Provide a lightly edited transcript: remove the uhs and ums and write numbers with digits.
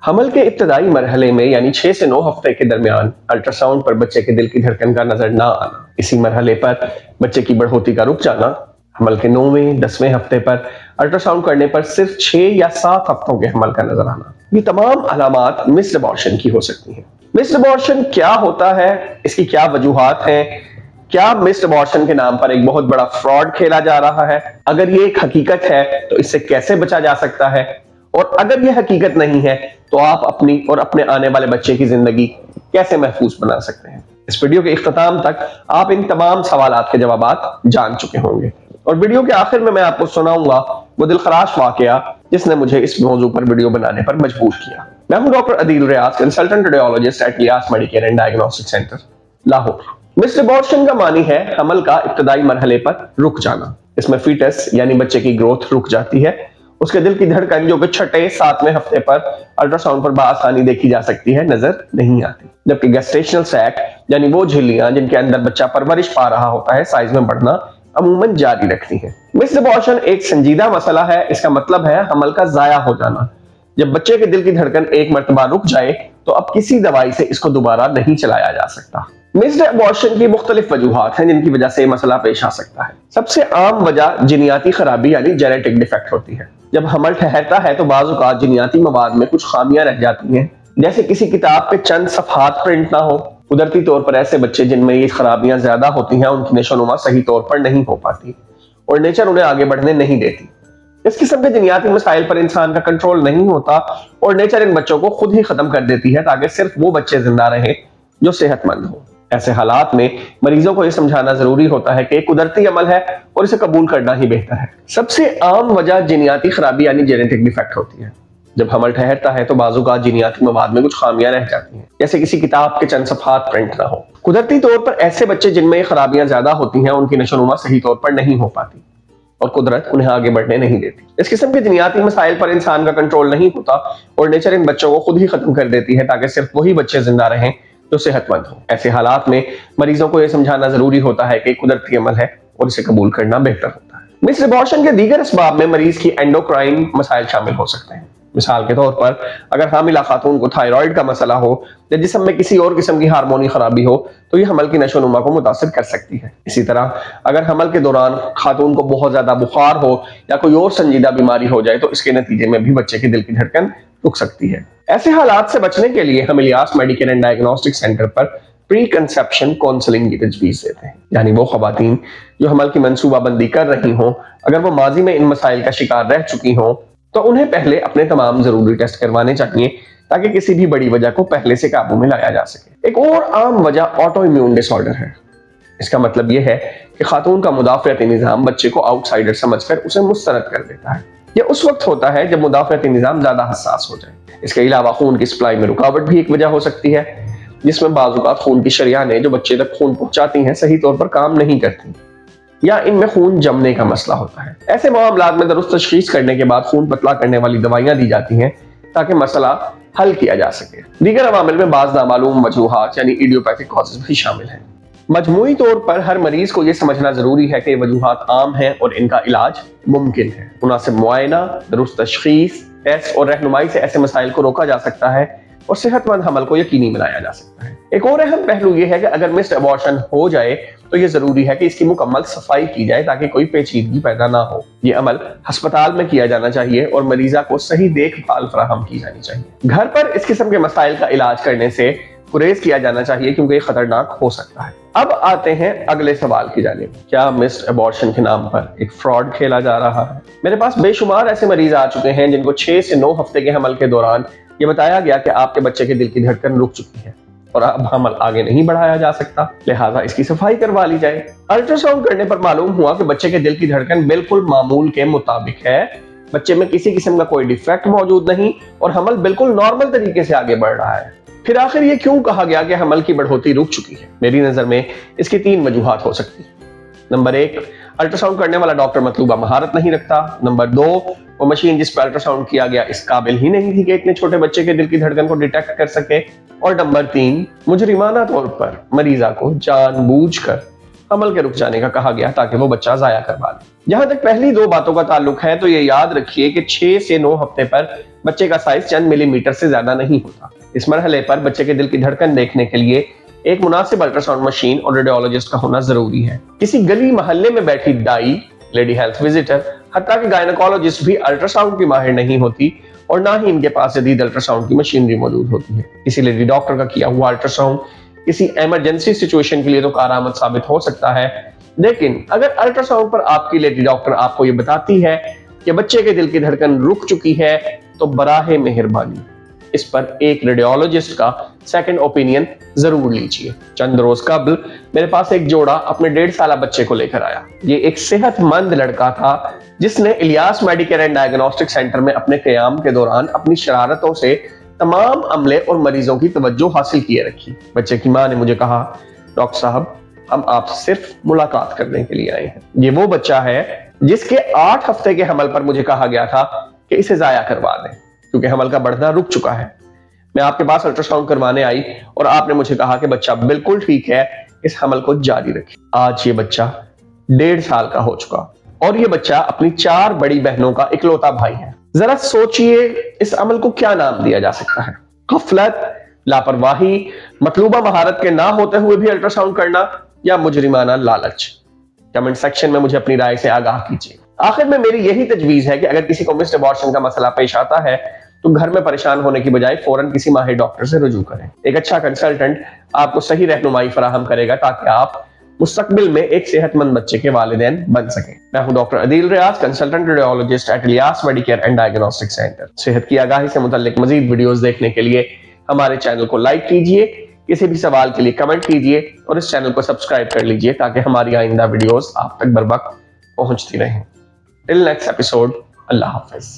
حمل کے ابتدائی مرحلے میں یعنی 6 سے 9 ہفتے کے درمیان الٹراساؤنڈ پر بچے کے دل کی دھڑکن کا نظر نہ آنا، اسی مرحلے پر بچے کی بڑھوتی کا رک جانا، حمل کے 9ویں 10ویں ہفتے پر الٹراساؤنڈ کرنے پر صرف 6 یا 7 ہفتوں کے حمل کا نظر آنا، یہ تمام علامات مسڈ ابارشن کی ہو سکتی ہیں۔ مسڈ ابارشن کیا ہوتا ہے، اس کی کیا وجوہات ہیں، کیا مسڈ ابارشن کے نام پر ایک بہت بڑا فراڈ کھیلا جا رہا ہے، اگر یہ ایک حقیقت ہے تو اس سے کیسے بچا جا سکتا ہے، اور اگر یہ حقیقت نہیں ہے تو آپ اپنی اور اپنے آنے والے بچے کی زندگی کیسے محفوظ بنا سکتے ہیں۔ اس ویڈیو کے اختتام تک آپ ان تمام سوالات کے جوابات جان چکے ہوں گے، اور ویڈیو کے آخر میں آپ کو سناؤں گا وہ دلخراش واقعہ جس نے مجھے اس موضوع پر ویڈیو بنانے پر مجبور کیا۔ میں ہوں doctor Adeel Riaz, consultant radiologist at Lias Medicare and diagnostic centre, Lahore. Missed abortion کا معنی ہے حمل کا ابتدائی مرحلے پر رک جانا۔ اس میں فیٹس یعنی بچے کی گروتھ رک جاتی ہے، اس کے دل کی دھڑکن جو کہ 6 7ویں ہفتے پر الٹراساؤنڈ پر بآسانی دیکھی جا سکتی ہے نظر نہیں آتی، جبکہ گیسٹیشنل سیک یعنی وہ جھلیاں جن کے اندر بچہ پرورش پا رہا ہوتا ہے سائز میں بڑھنا عموماً جاری رکھتی ہیں۔ مسڈ ابارشن ایک سنجیدہ مسئلہ ہے، اس کا مطلب ہے حمل کا ضائع ہو جانا۔ جب بچے کے دل کی دھڑکن ایک مرتبہ رک جائے تو اب کسی دوائی سے اس کو دوبارہ نہیں چلایا جا سکتا۔ مسڈ ابارشن کی مختلف وجوہات ہیں جن کی وجہ سے یہ مسئلہ پیش آ سکتا ہے۔ سب سے عام وجہ جینیاتی خرابی یعنی جینیٹک ڈیفیکٹ ہوتی ہے۔ جب حمل ٹھہرتا ہے تو بعض اوقات جینیاتی مواد میں کچھ خامیاں رہ جاتی ہیں، جیسے کسی کتاب کے چند صفحات پرنٹ نہ ہو۔ قدرتی طور پر ایسے بچے جن میں یہ خرابیاں زیادہ ہوتی ہیں ان کی نشو و نما صحیح طور پر نہیں ہو پاتی اور نیچر انہیں آگے بڑھنے نہیں دیتی۔ اس قسم کے جینیاتی مسائل پر انسان کا کنٹرول نہیں ہوتا اور نیچر ان بچوں کو خود ہی ختم کر دیتی ہے تاکہ صرف وہ بچے زندہ رہیں جو صحت مند ہوں۔ ایسے حالات میں مریضوں کو یہ سمجھانا ضروری ہوتا ہے کہ ایک قدرتی عمل ہے اور اسے قبول کرنا ہی بہتر ہے۔ سب سے عام وجہ جینیاتی خرابی یعنی جینیٹک ڈیفیکٹ ہوتی ہے۔ جب حمل ٹھہرتا ہے تو بعض اوقات جینیاتی مواد میں کچھ خامیاں رہ جاتی ہیں، جیسے کسی کتاب کے چند صفحات پرنٹ نہ ہو۔ قدرتی طور پر ایسے بچے جن میں یہ خرابیاں زیادہ ہوتی ہیں ان کی نشو و نما صحیح طور پر نہیں ہو پاتی اور قدرت انہیں آگے بڑھنے نہیں دیتی۔ اس قسم کے جینیاتی مسائل پر انسان کا کنٹرول نہیں ہوتا اور نیچر ان بچوں کو خود ہی ختم کر دیتی ہے تاکہ صرف وہی بچے زندہ رہیں جو صحت مند ہوں۔ ایسے حالات میں مریضوں کو یہ سمجھانا ضروری ہوتا ہے کہ قدرتی عمل ہے اور اسے قبول کرنا بہتر ہوتا ہے۔ مسڈ ابارشن کے دیگر اسباب میں مریض کی اینڈوکرائن مسائل شامل ہو سکتے ہیں۔ مثال کے طور پر اگر حاملہ خاتون کو تھائرائیڈ کا مسئلہ ہو یا جسم میں کسی اور قسم کی ہارمونی خرابی ہو تو یہ حمل کی نشو و نما کو متاثر کر سکتی ہے۔ اسی طرح اگر حمل کے دوران خاتون کو بہت زیادہ بخار ہو یا کوئی اور سنجیدہ بیماری ہو جائے تو اس کے نتیجے میں بھی بچے کی دل کی دھڑکن رک سکتی ہے۔ ایسے حالات سے بچنے کے لیے ہم Ilyas medical and diagnostic centre pre پری کنسیپشن کونسلنگ کی تجویز دیتے ہیں، یعنی وہ خواتین جو حمل کی منصوبہ بندی کر رہی ہوں اگر وہ ماضی میں ان مسائل کا شکار رہ چکی ہوں تو انہیں پہلے اپنے تمام ضروری ٹیسٹ کروانے چاہیے تاکہ کسی بھی بڑی وجہ کو پہلے سے قابو میں لایا جا سکے۔ ایک اور عام وجہ آٹو امیون ڈس آرڈر ہے۔ اس کا مطلب یہ ہے کہ خاتون کا مدافعتی نظام بچے کو آؤٹ سائڈر سمجھ کر اسے مسترد کر دیتا ہے۔ یہ اس وقت ہوتا ہے جب مدافعتی نظام زیادہ حساس ہو جائے۔ اس کے علاوہ خون کی سپلائی میں رکاوٹ بھی ایک وجہ ہو سکتی ہے، جس میں بعض اوقات خون کی شریانیں جو بچے تک خون پہنچاتی ہیں صحیح طور پر کام نہیں کرتی یا ان میں خون جمنے کا مسئلہ ہوتا ہے۔ ایسے معاملات میں درست تشخیص کرنے کے بعد خون پتلا کرنے والی دوائیاں دی جاتی ہیں تاکہ مسئلہ حل کیا جا سکے۔ دیگر عوامل میں بعض نامعلوم وجوہات یعنی ایڈیوپیتھک کازز بھی شامل ہیں۔ مجموعی طور پر ہر مریض کو یہ سمجھنا ضروری ہے کہ یہ وجوہات عام ہیں اور ان کا علاج ممکن ہے۔ مناسب معائنہ، درست تشخیص، ٹیسٹ اور رہنمائی سے ایسے مسائل کو روکا جا سکتا ہے اور صحت مند حمل کو یقینی بنایا جا سکتا ہے۔ ایک اور اہم پہلو یہ ہے کہ اگر مسڈ ابارشن ہو جائے تو یہ ضروری ہے کہ اس کی مکمل صفائی کی جائے تاکہ کوئی پیچیدگی پیدا نہ ہو۔ یہ عمل ہسپتال میں کیا جانا چاہیے اور مریضہ کو صحیح دیکھ بھال فراہم کی جانی چاہیے۔ گھر پر اس قسم کے مسائل کا علاج کرنے سے گریز کیا جانا چاہیے کیونکہ یہ خطرناک ہو سکتا ہے۔ اب آتے ہیں اگلے سوال کی جانب، کیا مسڈ ابارشن کے نام پر ایک فراڈ کھیلا جا رہا ہے؟ میرے پاس بے شمار ایسے مریض آ چکے ہیں جن کو 6 سے 9 ہفتے کے حمل کے دوران یہ بتایا گیا کہ آپ کے بچے کے دل کی دھڑکن رک چکی ہے اور اب حمل آگے نہیں بڑھایا جا سکتا، لہٰذا اس کی صفائی کروا لی جائے۔ الٹراساؤنڈ کرنے پر معلوم ہوا کہ بچے کے دل کی دھڑکن بالکل معمول کے مطابق ہے، بچے میں کسی قسم کا کوئی ڈیفیکٹ موجود نہیں اور حمل بالکل نارمل طریقے سے آگے بڑھ رہا ہے۔ پھر آخر یہ کیوں کہا گیا کہ حمل کی بڑھوتی رک چکی ہے؟ میری نظر میں اس کی 3 وجوہات ہو سکتی ہیں۔ نمبر 1، الٹراساؤنڈ کرنے والا ڈاکٹر مطلوبہ مہارت نہیں رکھتا۔ نمبر 2، وہ مشین جس پر الٹراساؤنڈ کیا گیا اس قابل ہی نہیں تھی کہ اتنے چھوٹے بچے کے دل کی دھڑکن کو ڈیٹیکٹ کر سکے۔ اور نمبر 3، مجرمانہ طور پر مریضہ کو جان بوجھ کر حمل کے رک جانے کا کہا گیا تاکہ وہ بچہ ضائع کروا لے۔ جہاں تک پہلی دو باتوں کا تعلق ہے تو یہ یاد رکھیے کہ 6 سے 9 ہفتے پر بچے کا سائز چند ملی میٹر سے زیادہ نہیں ہوتا۔ اس مرحلے پر بچے کے دل کی دھڑکن دیکھنے کے لیے ایک مناسب الٹرا ساؤنڈ مشین اور ریڈیولوجسٹ کا ہونا ضروری ہے۔ کسی گلی محلے میں بیٹھی دائی، لیڈی ہیلتھ وزٹر، حتیٰ کہ گائنیکولوجسٹ بھی الٹرا ساؤنڈ کی ماہر نہیں ہوتی اور نہ ہی ان کے پاس جدید الٹرا ساؤنڈ کی مشینری موجود ہوتی ہے۔ اسی لیڈی ڈاکٹر کا کیا ہوا الٹرا ساؤنڈ کسی ایمرجنسی سچویشن کے لیے تو کارآمد ثابت ہو سکتا ہے، لیکن اگر الٹرا ساؤنڈ پر آپ کی لیڈی ڈاکٹر آپ کو یہ بتاتی ہے کہ بچے کے دل کی دھڑکن رک چکی ہے تو براہ مہربانی اس پر ایک ریڈیولوجسٹ کا سیکنڈ اوپینین ضرور لیجیے۔ چند روز قبل میرے پاس ایک جوڑا اپنے 1.5 سالہ بچے کو لے کر آیا۔ یہ ایک صحت مند لڑکا تھا جس نے Ilyas medicare and diagnostic centre میں اپنے قیام کے دوران اپنی شرارتوں سے تمام عملے اور مریضوں کی توجہ حاصل کیے رکھی۔ بچے کی ماں نے مجھے کہا، ڈاکٹر صاحب ہم آپ سے صرف ملاقات کرنے کے لیے آئے ہیں۔ یہ وہ بچہ ہے جس کے 8 ہفتے کے حمل پر مجھے کہا گیا تھا کہ اسے ضائع کروا دیں کیونکہ حمل کا بڑھنا رک چکا ہے۔ میں آپ کے پاس الٹرا ساؤنڈ کروانے آئی اور آپ نے مجھے کہا کہ بچہ بالکل ٹھیک ہے، اس حمل کو جاری رکھیں۔ آج یہ بچہ 1.5 سال کا ہو چکا اور یہ بچہ اپنی 4 بڑی بہنوں کا اکلوتا بھائی ہے۔ ذرا سوچئے اس عمل کو کیا نام دیا جا سکتا ہے؟ غفلت، لاپرواہی، مطلوبہ مہارت کے نہ ہوتے ہوئے بھی الٹرا ساؤنڈ کرنا، یا مجرمانہ لالچ؟ کمنٹ سیکشن میں مجھے اپنی رائے سے آگاہ کیجیے۔ آخر میں میری یہی تجویز ہے کہ اگر کسی کو مسڈ ابارشن کا مسئلہ پیش آتا ہے تو گھر میں پریشان ہونے کی بجائے فوراً کسی ماہر ڈاکٹر سے رجوع کریں۔ ایک اچھا کنسلٹنٹ آپ کو صحیح رہنمائی فراہم کرے گا تاکہ آپ مستقبل میں ایک صحت مند بچے کے والدین بن سکیں۔ میں ہوں doctor Adeel Riaz, consultant radiologist at Ilyas medicare and diagnostic centre. صحت کی آگاہی سے متعلق مزید ویڈیوز دیکھنے کے لیے ہمارے چینل کو لائک کیجیے، کسی بھی سوال کے لیے کمنٹ کیجیے اور اس چینل کو سبسکرائب کر لیجیے تاکہ ہماری آئندہ ویڈیوز آپ تک بر وقت پہنچتی رہیں۔ ٹل نیکسٹ ایپیسوڈ، اللہ حافظ۔